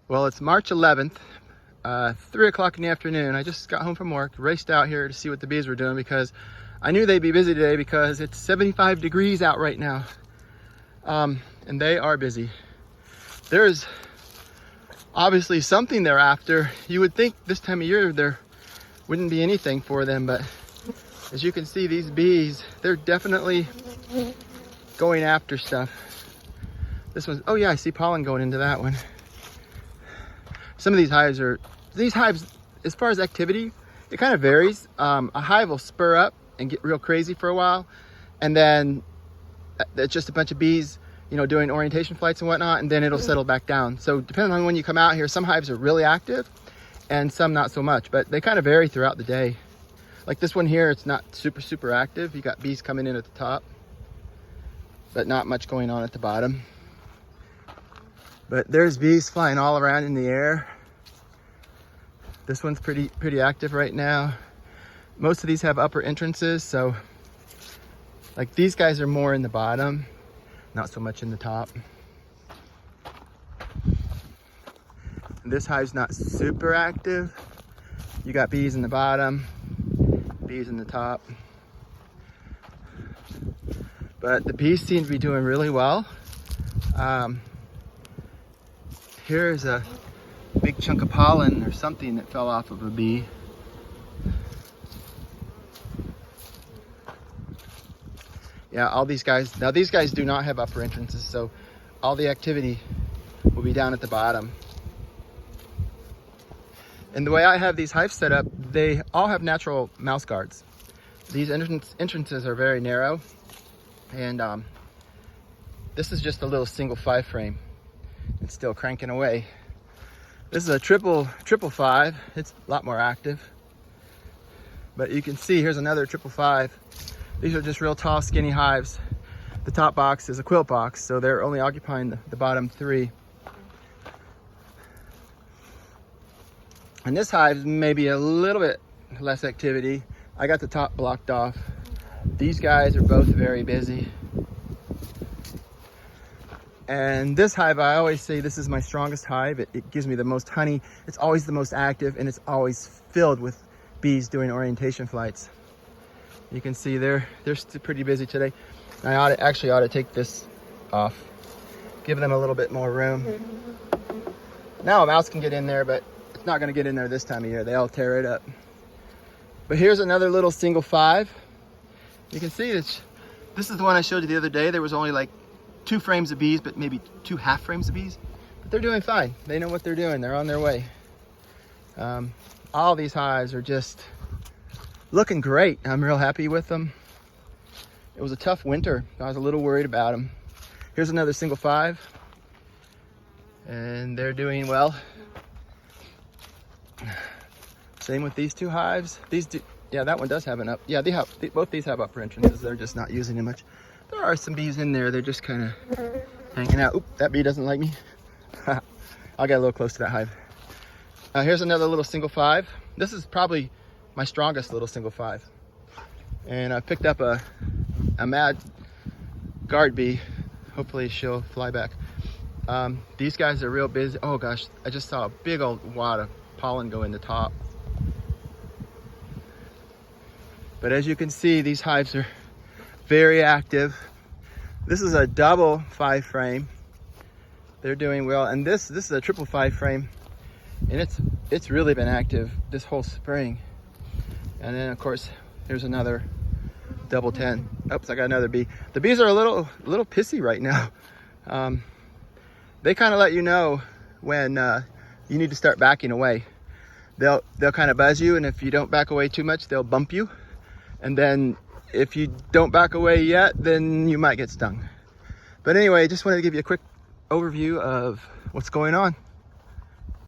Well, it's March 11th, 3 o'clock in the afternoon. I just got home from work, raced out here to see what the bees were doing because I knew they'd be busy today because it's 75 degrees out right now. And they are busy. There's obviously something they're after. You would think this time of year there wouldn't be anything for them, but as you can see, these bees, they're definitely going after stuff. This one's, oh yeah, I see pollen going into that one. Some of these hives, as far as activity, it kind of varies. A hive will spur up and get real crazy for a while, and then it's just a bunch of bees, doing orientation flights and whatnot, and then it'll settle back down. So depending on when you come out here, some hives are really active and some not so much, but they kind of vary throughout the day. Like this one here, it's not super active. You got bees coming in at the top, but not much going on at the bottom. But there's bees flying all around in the air. This one's pretty active right now. Most of these have upper entrances, so like these guys are more in the bottom, not so much in the top. And this hive's not super active. You got bees in the bottom, bees in the top. But the bees seem to be doing really well. Here's a big chunk of pollen or something that fell off of a bee. Yeah, all these guys, now these guys do not have upper entrances, so all the activity will be down at the bottom. And the way I have these hives set up, they all have natural mouse guards. These entrances are very narrow, and this is just a little single 5 frame. It's still cranking away. This is a triple 5. It's a lot more active. But you can see here's another 555. These are just real tall, skinny hives. The top box is a quilt box, so they're only occupying the bottom 3. And this hive may be a little bit less activity. I got the top blocked off. These guys are both very busy. And this hive, I always say this is my strongest hive. It gives me the most honey. It's always the most active, and it's always filled with bees doing orientation flights. You can see they're still pretty busy today. I ought to take this off, give them a little bit more room. Now a mouse can get in there, but it's not going to get in there this time of year. They all tear it up. But here's another little single 5. You can see this is the one I showed you the other day. There was only like 2 frames of bees, but maybe 2 half frames of bees. But they're doing fine. They know what they're doing. They're on their way. All these hives are just looking great. I'm real happy with them. It was a tough winter. I was a little worried about them. Here's another single 5. And they're doing well. Same with these 2 hives. Yeah, that one does have an up. Yeah, both these have upper entrances. They're just not using it much. There are some bees in there. They're just kind of hanging out. Oop, that bee doesn't like me. I'll get a little close to that hive. Here's another little single 5. This is probably my strongest little single 5. And I picked up a mad guard bee. Hopefully she'll fly back. These guys are real busy. Oh gosh, I just saw a big old wad of pollen go in the top. But as you can see, these hives are very active. This is a double 5 frame. They're doing well. And this is a triple 5 frame. And it's really been active this whole spring. And then of course, here's another double 10. Oops, I got another bee. The bees are a little pissy right now. They kind of let you know when you need to start backing away. They'll kind of buzz you, and if you don't back away too much, they'll bump you. And then if you don't back away yet, then you might get stung. But anyway, just wanted to give you a quick overview of what's going on.